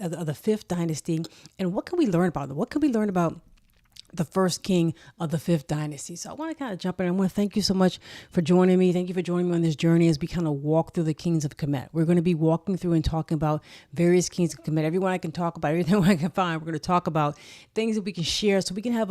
of the fifth dynasty, and what can we learn about them? What can we learn about the first king of the fifth dynasty? So I want to kind of jump in. I want to thank you so much for joining me. Thank you for joining me on this journey as we kind of walk through the kings of Kemet. We're going to be walking through and talking about various kings of Kemet. Everyone I can talk about, everything I can find. We're going to talk about things that we can share so we can have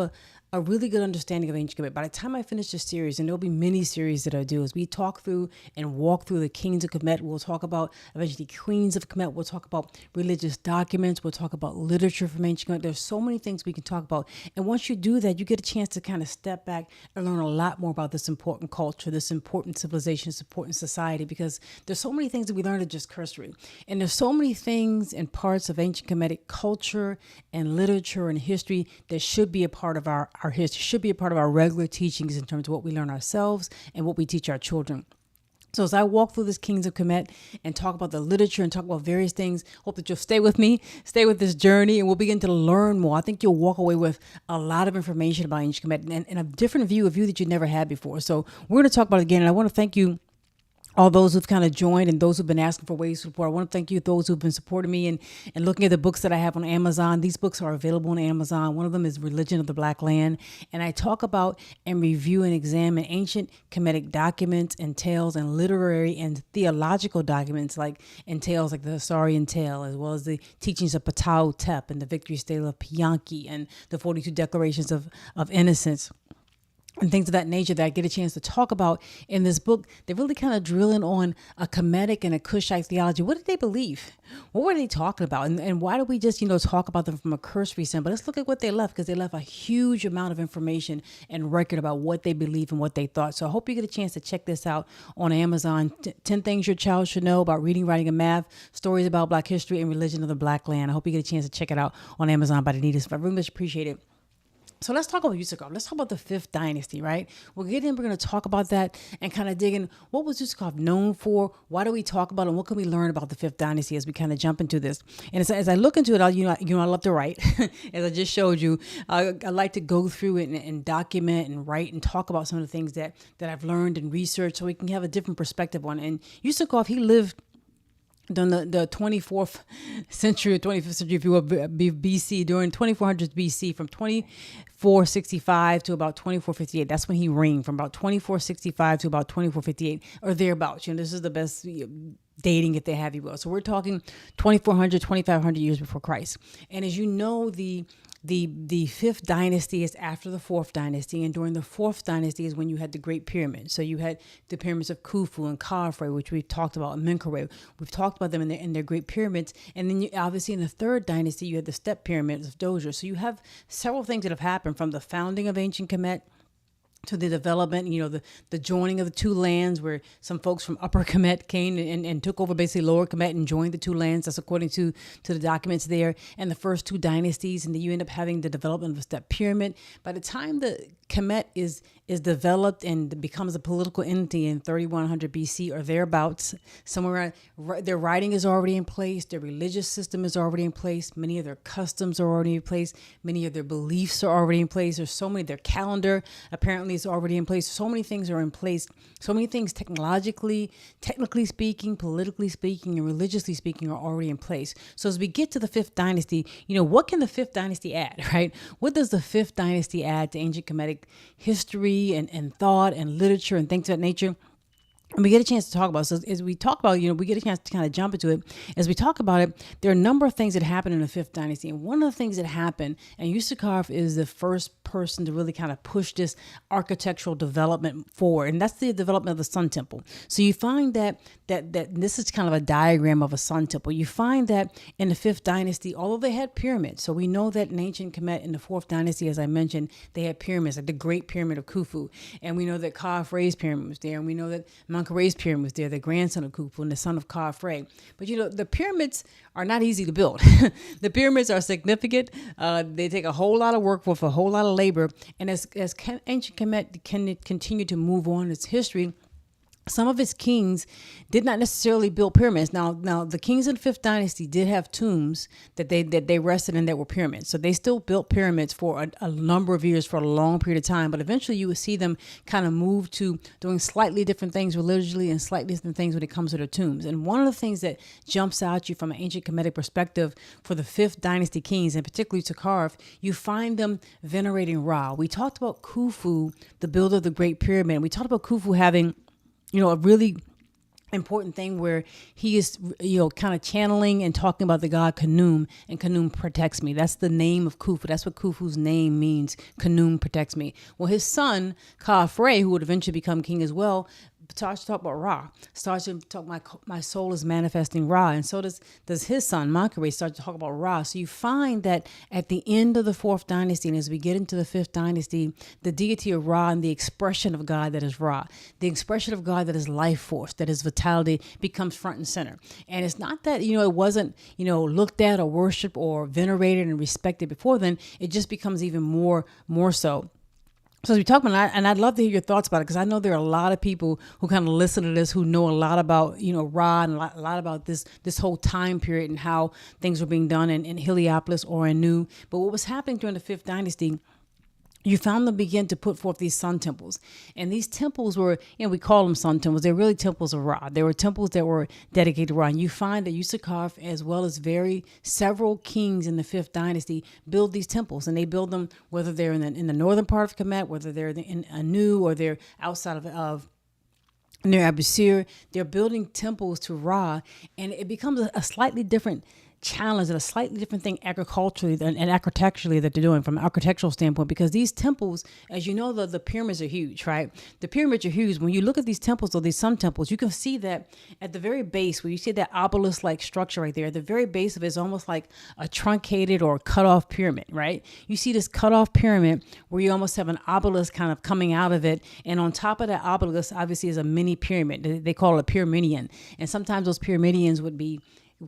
a really good understanding of ancient Kemet. By the time I finish this series, and there'll be many series that I do, as we talk through and walk through the kings of Kemet, we'll talk about eventually queens of Kemet. We'll talk about religious documents. We'll talk about literature from ancient Kemet. There's so many things we can talk about. And once you do that, you get a chance to kind of step back and learn a lot more about this important culture, this important civilization, this important society, because there's so many things that we learn that just cursory. And there's so many things and parts of ancient Kemetic culture and literature and history that should be a part of our history, should be a part of our regular teachings in terms of what we learn ourselves and what we teach our children. So as I walk through this Kings of Kemet and talk about the literature and talk about various things, hope that you'll stay with me, stay with this journey, and we'll begin to learn more. I think you'll walk away with a lot of information about ancient Kemet and a different view, a view that you never had before. So we're going to talk about it again, and I want to thank you, all those who've kind of joined and those who've been asking for ways to support. I want to thank you, those who've been supporting me and looking at the books that I have on Amazon. These books are available on Amazon. One of them is Religion of the Black Land. And I talk about and review and examine ancient Kemetic documents and tales and literary and theological documents and tales like the Ausarian tale, as well as the Teachings of Ptahhotep and the Victory Stela of Piankhy and the 42 Declarations of Innocence, and things of that nature that I get a chance to talk about in this book. They're really kind of drilling on a Kemetic and a Kushite theology. What did they believe? What were they talking about? And why do we just, talk about them from a cursory sense? But let's look at what they left, because they left a huge amount of information and record about what they believe and what they thought. So I hope you get a chance to check this out on Amazon. 10 Things Your Child Should Know About Reading, Writing, and Math, Stories About Black History and Religion of the Black Land. I hope you get a chance to check it out on Amazon by Danita Smith. I very much appreciate it. So let's talk about Userkaf. Let's talk about the fifth dynasty, right? We're going to talk about that and kind of dig in. What was Userkaf known for? Why do we talk about it? And what can we learn about the fifth dynasty as we kind of jump into this? And as I look into it, I love to write. As I just showed you, I like to go through it and document and write and talk about some of the things that I've learned and researched so we can have a different perspective on it. And Userkaf, he lived during the 24th century, or 25th century, if you will, BC, during 2400s BC, from 2465 to about 2458. That's when he reigned, from about 2465 to about 2458, or thereabouts. This is the best dating, if they have, you will. So we're talking 2400, 2500 years before Christ. And as you know, the fifth dynasty is after the fourth dynasty, and during the fourth dynasty is when you had the Great Pyramid. So you had the pyramids of Khufu and Khafre, which we've talked about, and Menkaure. We've talked about them in their Great Pyramids. And then obviously in the third dynasty, you had the step pyramids of Dozier. So you have several things that have happened from the founding of ancient Kemet to the development, the joining of the two lands, where some folks from Upper Kemet came and took over basically Lower Kemet and joined the two lands. That's according to the documents there. And the first two dynasties, and then you end up having the development of the step pyramid. By the time the Kemet is developed and becomes a political entity in 3100 BC or thereabouts, somewhere around, their writing is already in place, their religious system is already in place, many of their customs are already in place, many of their beliefs are already in place. There's so many, their calendar apparently is already in place. So many things are in place. So many things technically speaking, politically speaking, and religiously speaking are already in place. So as we get to the fifth dynasty, what can the fifth dynasty add, right? What does the fifth dynasty add to ancient Kemetic history and thought and literature and things of that nature? And we get a chance to talk about. So as we talk about, we get a chance to kind of jump into it. As we talk about it, there are a number of things that happen in the fifth dynasty. And one of the things that happened, and Userkaf is the first person to really kind of push this architectural development forward. And that's the development of the Sun Temple. So you find that this is kind of a diagram of a Sun Temple. You find that in the fifth dynasty, although they had pyramids. So we know that in ancient Kemet, in the fourth dynasty, as I mentioned, they had pyramids, like the Great Pyramid of Khufu. And we know that Khafre's pyramid was there. And we know that Menkare's pyramid was there, the grandson of Khufu and the son of Khafre. But the pyramids are not easy to build. The pyramids are significant. They take a whole lot of work with a whole lot of labor. And as ancient Kemet can continue to move on its history, some of its kings did not necessarily build pyramids. Now the kings in the fifth dynasty did have tombs that they rested in that were pyramids. So they still built pyramids for a number of years, for a long period of time. But eventually you would see them kind of move to doing slightly different things religiously and slightly different things when it comes to their tombs. And one of the things that jumps out at you from an ancient Kemetic perspective for the fifth dynasty kings, and particularly Userkaf, you find them venerating Ra. We talked about Khufu, the builder of the Great Pyramid. We talked about Khufu having a really important thing where he is, kind of channeling and talking about the god Khnum, and Khnum protects me. That's the name of Khufu. That's what Khufu's name means. Khnum protects me. Well, his son, Khafre, who would eventually become king as well, starts to talk about Ra, starts to talk my soul is manifesting Ra. And so does his son, Menkaure, start to talk about Ra. So you find that at the end of the fourth dynasty, and as we get into the fifth dynasty, the deity of Ra and the expression of God that is Ra, the expression of God that is life force, that is vitality, becomes front and center. And it's not that, it wasn't, looked at or worshiped or venerated and respected before then. It just becomes even more so. So as we talk about, and I'd love to hear your thoughts about it, because I know there are a lot of people who kind of listen to this who know a lot about, Ra, and a lot about this whole time period and how things were being done in Heliopolis or in Nu. But what was happening during the fifth dynasty, you found them begin to put forth these sun temples. And these temples were, we call them sun temples. They're really temples of Ra. They were temples that were dedicated to Ra. And you find that Userkaf, as well as several kings in the fifth dynasty, build these temples. And they build them, whether they're in the northern part of Kemet, whether they're in Anu, or they're outside of near Abusir. They're building temples to Ra. And it becomes a slightly different challenge and a slightly different thing agriculturally and architecturally that they're doing from an architectural standpoint, because these temples, as you know, the pyramids are huge, right? The pyramids are huge. When you look at these temples, or these sun temples, you can see that at the very base, where you see that obelisk-like structure right there, at the very base of it is almost like a truncated or cut off pyramid, right? You see this cut off pyramid where you almost have an obelisk kind of coming out of it. And on top of that obelisk, obviously, is a mini pyramid. They call it a pyramidion. And sometimes those pyramidions would be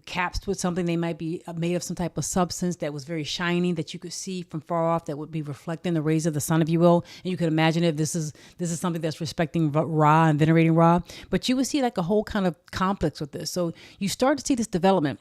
capped with something. They might be made of some type of substance that was very shiny, that you could see from far off, that would be reflecting the rays of the sun, if you will. And you could imagine if this is something that's respecting Ra and venerating Ra. But you would see like a whole kind of complex with this. So you start to see this development.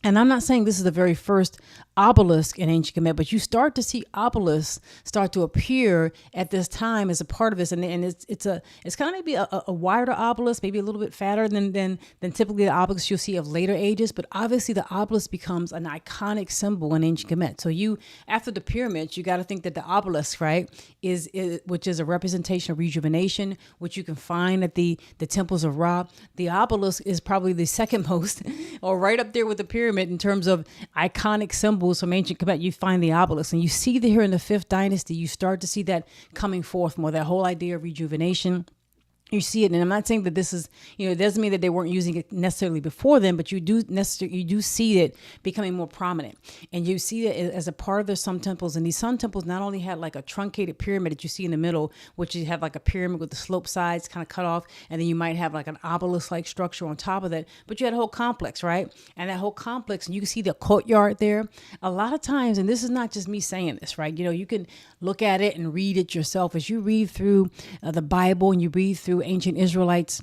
And I'm not saying this is the very first obelisk in ancient Kemet, but you start to see obelisks start to appear at this time as a part of this. And it's kind of maybe a wider obelisk, maybe a little bit fatter than typically the obelisks you'll see of later ages. But obviously the obelisk becomes an iconic symbol in ancient Kemet. So after the pyramids, you got to think that the obelisk, right, is which is a representation of rejuvenation, which you can find at the temples of Ra. The obelisk is probably the second most, or right up there with the pyramid in terms of iconic symbols from ancient Kemet. You find the obelisk, and you see that here in the fifth dynasty, you start to see that coming forth more, that whole idea of rejuvenation. You see it, and I'm not saying that this is, it doesn't mean that they weren't using it necessarily before then, but you do see it becoming more prominent, and you see it as a part of their sun temples. And these sun temples not only had like a truncated pyramid that you see in the middle, which you have like a pyramid with the slope sides kind of cut off, and then you might have like an obelisk-like structure on top of that, but you had a whole complex, right? And that whole complex, and you can see the courtyard there. A lot of times, and this is not just me saying this, right? You can look at it and read it yourself as you read through the Bible, and you read through ancient Israelites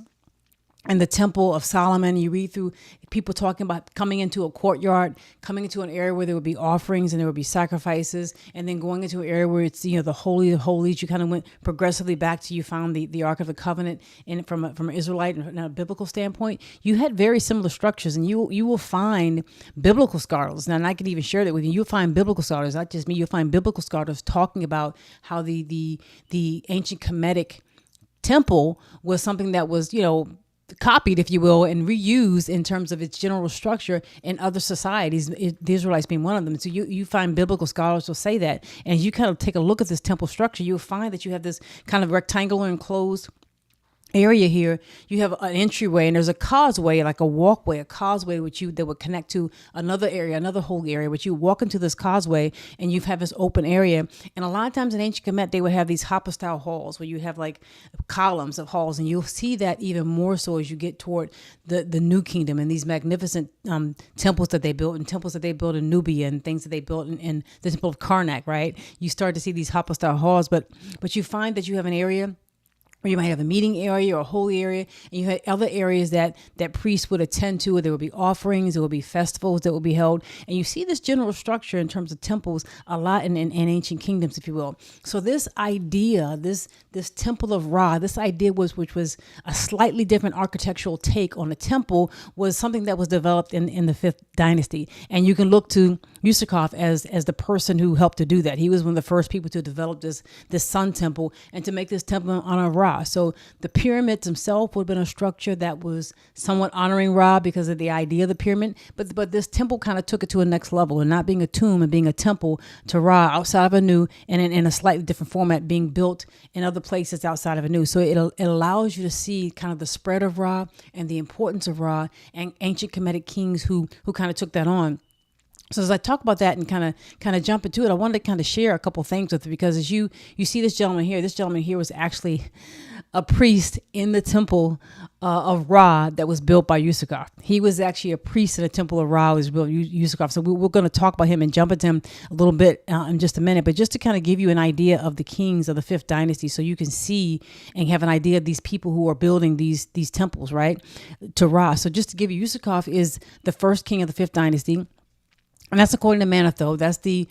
and the Temple of Solomon. You read through people talking about coming into a courtyard, coming into an area where there would be offerings and there would be sacrifices, and then going into an area where it's, the Holy of Holies. You kind of went progressively back to, you found the Ark of the Covenant, and from an Israelite and a biblical standpoint, you had very similar structures, and you will find biblical scholars. Now, and I can even share that with you. You'll find biblical scholars, not just me. You'll find biblical scholars talking about how the ancient Kemetic temple was something that was, copied, if you will, and reused in terms of its general structure in other societies, the Israelites being one of them. So you find biblical scholars will say that. And you kind of take a look at this temple structure, you'll find that you have this kind of rectangular enclosed area here. You have an entryway, and there's a causeway, like a walkway, a causeway that would connect to another area, another whole area, which you walk into this causeway and you have this open area. And a lot of times in ancient Kemet, they would have these Hopper style halls where you have like columns of halls, and you'll see that even more so as you get toward the New Kingdom and these magnificent temples that they built, and temples that they built in Nubia, and things that they built in the Temple of Karnak, right? You start to see these Hopper style halls, but you find that you have an area or you might have a meeting area or a holy area, and you had other areas that priests would attend to. There would be offerings, there would be festivals that would be held, and you see this general structure in terms of temples a lot in ancient kingdoms, if you will. So this idea, this temple of Ra, this idea which was a slightly different architectural take on a temple, was something that was developed in the 5th dynasty, and you can look to Userkaf as the person who helped to do that. He was one of the first people to develop this sun temple and to make this temple on a Ra. So the pyramids themselves would have been a structure that was somewhat honoring Ra because of the idea of the pyramid. But this temple kind of took it to a next level, and not being a tomb and being a temple to Ra outside of Anu, and in a slightly different format being built in other places outside of Anu. So it allows you to see kind of the spread of Ra and the importance of Ra and ancient Kemetic kings who kind of took that on. So as I talk about that and kind of jump into it, I wanted to kind of share a couple things with you, because as you see this gentleman here was actually a priest in the temple of Ra that was built by Userkaf. He was actually a priest in the temple of Ra, was built by Userkaf. So we're going to talk about him and jump into him a little bit in just a minute, but just to kind of give you an idea of the kings of the 5th dynasty, so you can see and have an idea of these people who are building these temples, right, to Ra. So just to give you, Userkaf is the first king of the 5th dynasty. And that's according to Manetho. That's the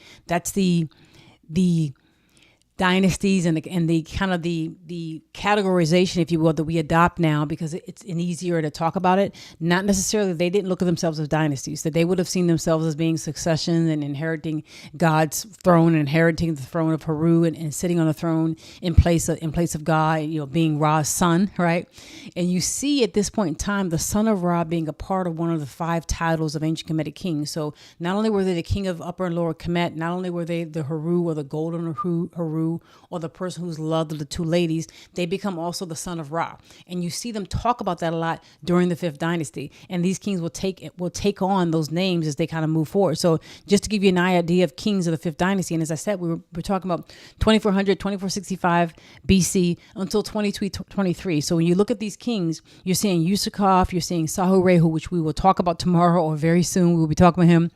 dynasties and the kind of the categorization, if you will, that we adopt now, because it's easier to talk about it. Not necessarily, they didn't look at themselves as dynasties, that they would have seen themselves as being succession and inheriting God's throne and inheriting the throne of Heru and sitting on the throne in place of God, being Ra's son, right? And you see at this point in time, the son of Ra being a part of one of the 5 titles of ancient Kemetic kings. So not only were they the king of Upper and Lower Kemet, not only were they the Heru or the golden Heru, or the person who's loved of the 2 ladies, they become also the son of Ra. And you see them talk about that a lot during the 5th dynasty. And these kings will take on those names as they kind of move forward. So just to give you an idea of kings of the 5th dynasty, and as I said, we're talking about 2465 BC until 2223. So when you look at these kings, you're seeing Userkaf, you're seeing Sahurehu, which we will talk about tomorrow or very soon. We'll be talking about him.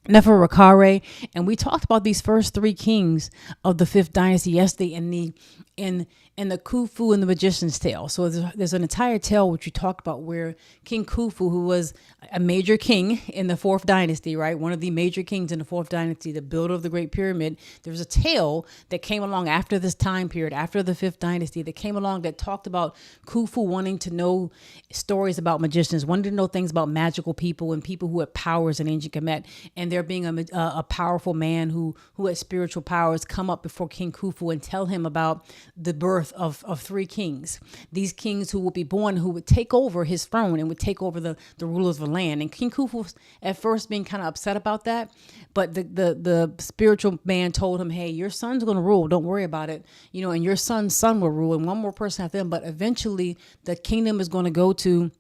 Neferakare, and we talked about these first 3 kings of the 5th dynasty yesterday in the Khufu and the Magician's Tale. So there's an entire tale which we talked about where King Khufu, who was a major king in the 4th dynasty, right? One of the major kings in the 4th dynasty, the builder of the Great Pyramid. There was a tale that came along after this time period, after the 5th dynasty, that came along that talked about Khufu wanting to know stories about magicians, wanting to know things about magical people and people who had powers in ancient Kemet, and there being a powerful man who had spiritual powers come up before King Khufu and tell him about the birth of 3 kings. These kings who would be born, who would take over his throne and would take over the rulers of the land. And King Khufu was at first being kind of upset about that, but the spiritual man told him, hey, your son's going to rule. Don't worry about it. And your son's son will rule, and one more person after them. But eventually the kingdom is going to go to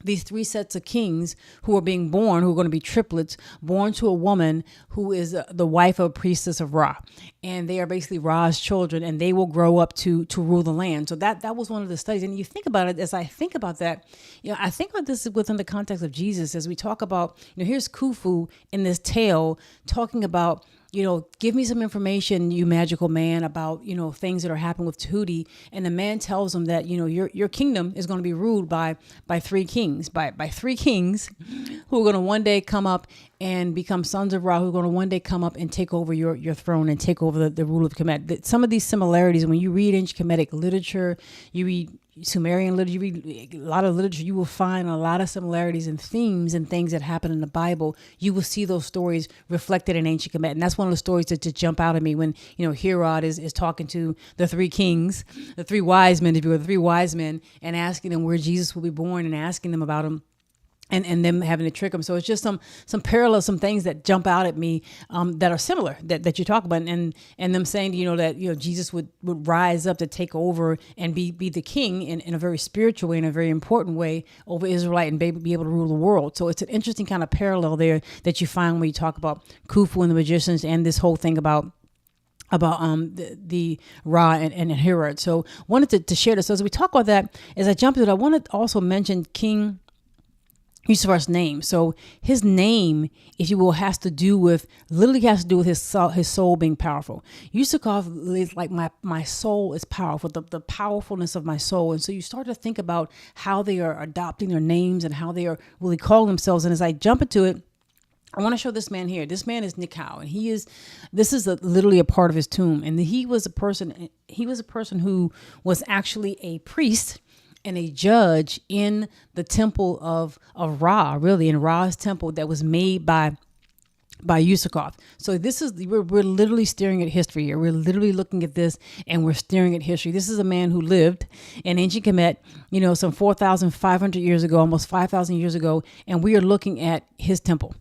these 3 sets of kings who are being born, who are going to be triplets, born to a woman who is the wife of a priestess of Ra. And they are basically Ra's children, and they will grow up to rule the land. So that was one of the studies. And you think about it, as I think about that, I think about this within the context of Jesus, as we talk about, here's Khufu in this tale talking about, give me some information, you magical man, about, things that are happening with Tahuti. And the man tells him that, your kingdom is going to be ruled by 3 kings, by 3 kings who are going to one day come up and become sons of Ra, who are going to one day come up and take over your throne and take over the rule of Kemet. Some of these similarities, when you read ancient Kemetic literature, you read Sumerian literature, you read a lot of literature, you will find a lot of similarities and themes and things that happen in the Bible. You will see those stories reflected in ancient Kemet. And that's one of the stories that just jump out at me when, Herod is talking to the 3 kings, the 3 wise men, if you were the 3 wise men, and asking them where Jesus will be born and asking them about him. And them having to trick them. So it's just some parallels, some things that jump out at me that are similar that you talk about, and them saying, that Jesus would rise up to take over and be the king in a very spiritual way, in a very important way over Israelite, and be able to rule the world. So it's an interesting kind of parallel there that you find when you talk about Khufu and the magicians and this whole thing about the Ra and Herod. So wanted to share this. So as we talk about that, as I jump into it, I want to also mention King Yusuf's name. So his name, if you will, literally has to do with his soul being powerful. Userkaf is like my soul is powerful, the powerfulness of my soul. And so you start to think about how they are adopting their names and how they are really calling themselves. And as I jump into it, I want to show this man here. This man is Nikau, and this is literally a part of his tomb. And he was a person who was actually a priest and a judge in the temple of Ra, really, in Ra's temple that was made by Userkaf. So we're literally staring at history here. We're literally looking at this and we're staring at history. This is a man who lived in ancient Kemet, some 4,500 years ago, almost 5,000 years ago. And we are looking at his temple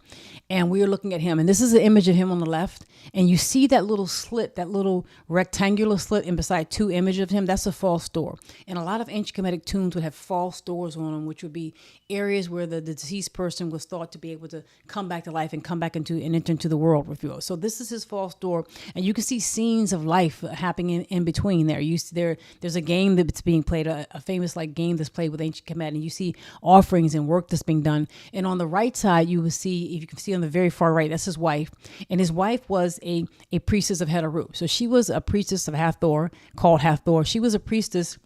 and we are looking at him. And this is an image of him on the left. And you see that little slit, that little rectangular slit in beside two images of him. That's a false door. And a lot of ancient Kemetic tombs would have false doors on them, which would be areas where the deceased person was thought to be able to come back to life and come back and enter into the world, if you will. So this is his false door. And you can see scenes of life happening in between there. There's a game that's being played, a famous game that's played with ancient Kemet. And you see offerings and work that's being done. And on the right side, you will see, if you can see on the very far right, that's his wife. And his wife was a priestess of Heteru. So she was a priestess of Hathor, called Hathor. She was a priestess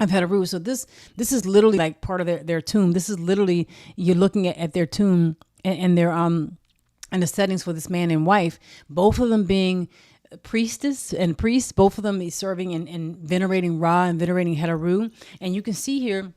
of Heteru. So this is literally like part of their tomb. This is literally, you're looking at their tomb and their and the settings for this man and wife, both of them being priestess and priest, both of them serving and venerating Ra and venerating Heteru. And you can see here,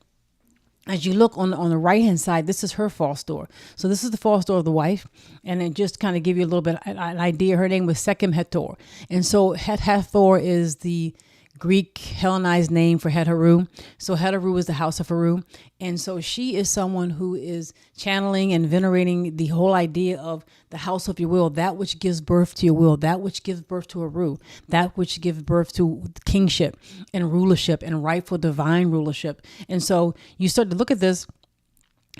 as you look on the right-hand side, this is her false door. So this is the false door of the wife. And it just kind of give you a little bit an idea. Her name was Sekhem Hathor. And so Hathor is the Greek Hellenized name for Heteru. So Heteru is the house of Heru. And so she is someone who is channeling and venerating the whole idea of the house of your will, that which gives birth to your will, that which gives birth to Heru, that which gives birth to kingship and rulership and rightful divine rulership. And so you start to look at this,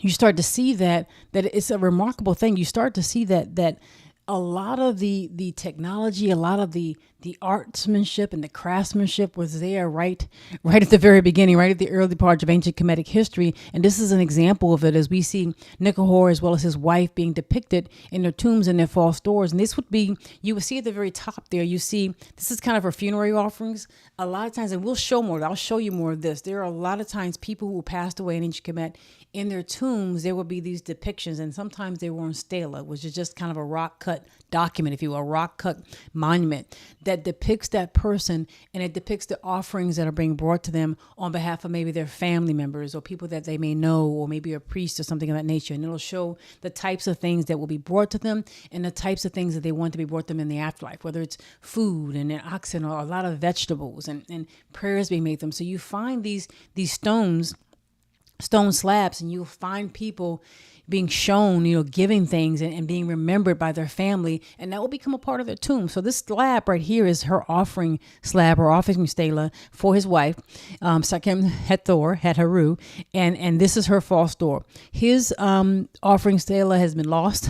you start to see that it's a remarkable thing. You start to see that a lot of the technology, a lot of the artsmanship and the craftsmanship was there right at the very beginning, right at the early parts of ancient Kemetic history. And this is an example of it, as we see Nikahor as well as his wife being depicted in their tombs and their false doors. And this you would see at the very top there, you see, this is kind of her funerary offerings. A lot of times, and we'll show more, I'll show you more of this. There are a lot of times people who passed away in ancient Kemet, in their tombs, there will be these depictions. And sometimes they were on Stela, which is just kind of a rock cut document, if you will, a rock cut monument that depicts that person, and it depicts the offerings that are being brought to them on behalf of maybe their family members or people that they may know, or maybe a priest or something of that nature. And it'll show the types of things that will be brought to them and the types of things that they want to be brought to them in the afterlife, whether it's food and an oxen or a lot of vegetables and prayers being made to them. So you find these stone slabs, and you'll find people being shown, giving things and being remembered by their family, and that will become a part of their tomb. So this slab right here is her offering slab, or offering stela for his wife, Sekhem Hathor, Heteru, and this is her false door. His offering stela has been lost,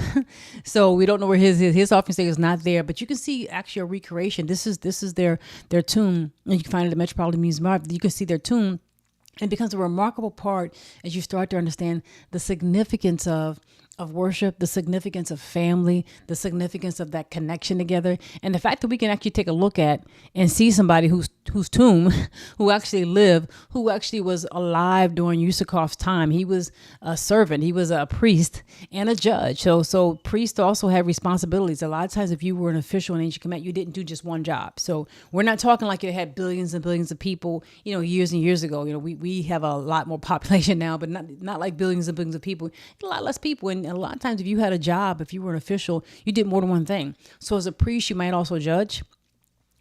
so we don't know where his offering stela is not there. But you can see actually a recreation. This is their tomb, and you can find it at the Metropolitan Museum. You can see their tomb. It becomes a remarkable part as you start to understand the significance of worship, the significance of family, the significance of that connection together, and the fact that we can actually take a look at and see somebody whose tomb, who actually lived, who actually was alive during Userkaf's time. He was a servant, he was a priest and a judge. So priests also have responsibilities. A lot of times, if you were an official in ancient Kemet, you didn't do just one job. So we're not talking like it had billions and billions of people, years and years ago. We have a lot more population now, but not like billions and billions of people. A lot less people. And a lot of times, if you had a job, if you were an official, you did more than one thing. So as a priest, you might also judge.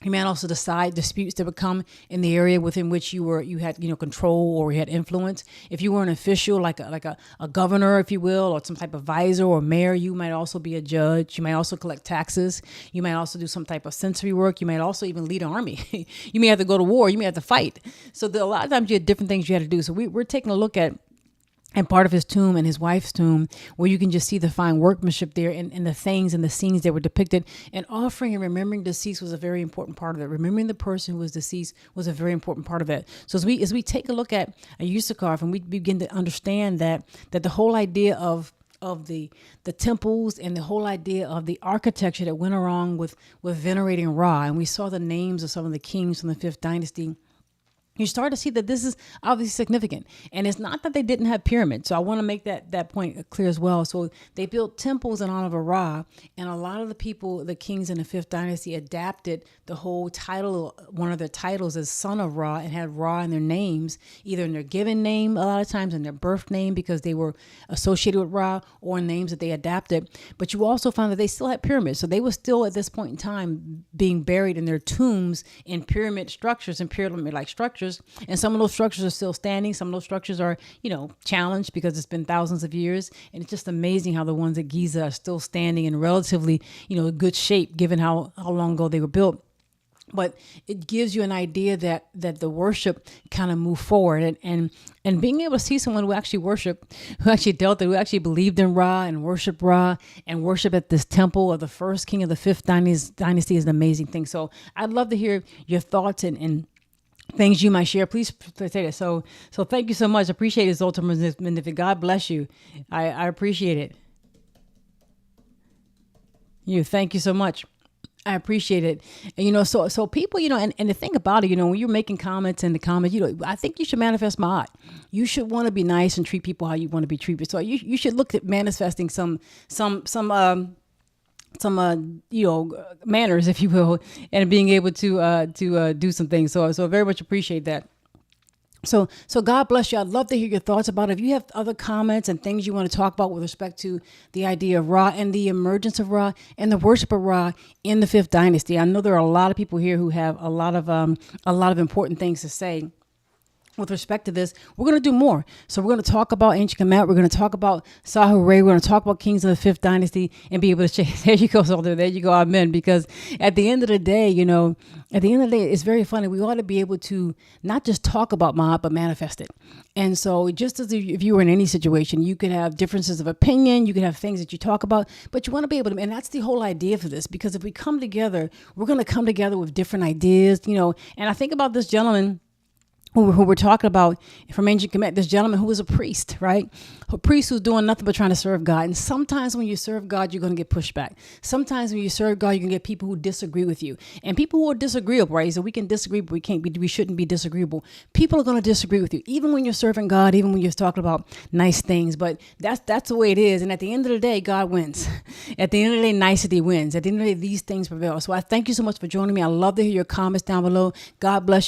You might also decide disputes that would come in the area within which you had control or you had influence. If you were an official, like a governor, if you will, or some type of visor or mayor, you might also be a judge. You might also collect taxes. You might also do some type of sensory work. You might also even lead an army. You may have to go to war. You may have to fight. So a lot of times you had different things you had to do. So we're taking a look at and part of his tomb and his wife's tomb, where you can just see the fine workmanship there, and the things and the scenes that were depicted. And offering and remembering deceased was a very important part of it. Remembering the person who was deceased was a very important part of it. So as we take a look at a Userkaf, and we begin to understand that the whole idea of the temples, and the whole idea of the architecture that went along with venerating Ra, and we saw the names of some of the kings from the fifth dynasty, you start to see that this is obviously significant. And it's not that they didn't have pyramids. So I want to make that point clear as well. So they built temples in honor of Ra, and a lot of the people, the kings in the fifth dynasty, adapted the whole title, one of their titles as son of Ra, and had Ra in their names, either in their given name, a lot of times in their birth name, because they were associated with Ra, or names that they adapted. But you also found that they still had pyramids. So they were still at this point in time being buried in their tombs in pyramid structures and pyramid-like structures. And some of those structures are still standing. Some of those structures are, challenged because it's been thousands of years. And it's just amazing how the ones at Giza are still standing in relatively, good shape, given how long ago they were built. But it gives you an idea that the worship kind of moved forward, and being able to see someone who actually worshiped, who actually who actually believed in Ra and worshiped Ra and worship at this temple of the first king of the fifth dynasty is an amazing thing. So I'd love to hear your thoughts and things you might share. Please say that. So thank you so much. I appreciate it, Zoltan Magnific. God bless you. I appreciate it. Thank you so much. I appreciate it. And, so people, and the thing about it, when you're making comments in the comments, I think you should manifest ma'at. You should want to be nice and treat people how you want to be treated. So you should look at manifesting some manners, if you will, and being able to do some things. So I very much appreciate that. So God bless you. I'd love to hear your thoughts about it. If you have other comments and things you want to talk about with respect to the idea of Ra and the emergence of Ra and the worship of Ra in the fifth dynasty. I know there are a lot of people here who have a lot of important things to say with respect to this. We're going to do more. So we're going to talk about ancient Kemet. We're going to talk about Sahu Re. We're going to talk about kings of the fifth dynasty and be able to change. There you go, Soldier. There you go. Amen. Because at the end of the day, it's very funny. We ought to be able to not just talk about Ma'at, but manifest it. And so just as if you were in any situation, you could have differences of opinion. You could have things that you talk about, but you want to be able to, and that's the whole idea for this, because if we come together, we're going to come together with different ideas, and I think about this gentleman who we're talking about from ancient Kemet, this gentleman who was a priest, right? A priest who's doing nothing but trying to serve God. And sometimes when you serve God, you're going to get pushback. Sometimes when you serve God, you're going to get people who disagree with you. And people who are disagreeable, right? So we can disagree, but we shouldn't be disagreeable. People are going to disagree with you, even when you're serving God, even when you're talking about nice things. But that's the way it is. And at the end of the day, God wins. At the end of the day, nicety wins. At the end of the day, these things prevail. So I thank you so much for joining me. I love to hear your comments down below. God bless you.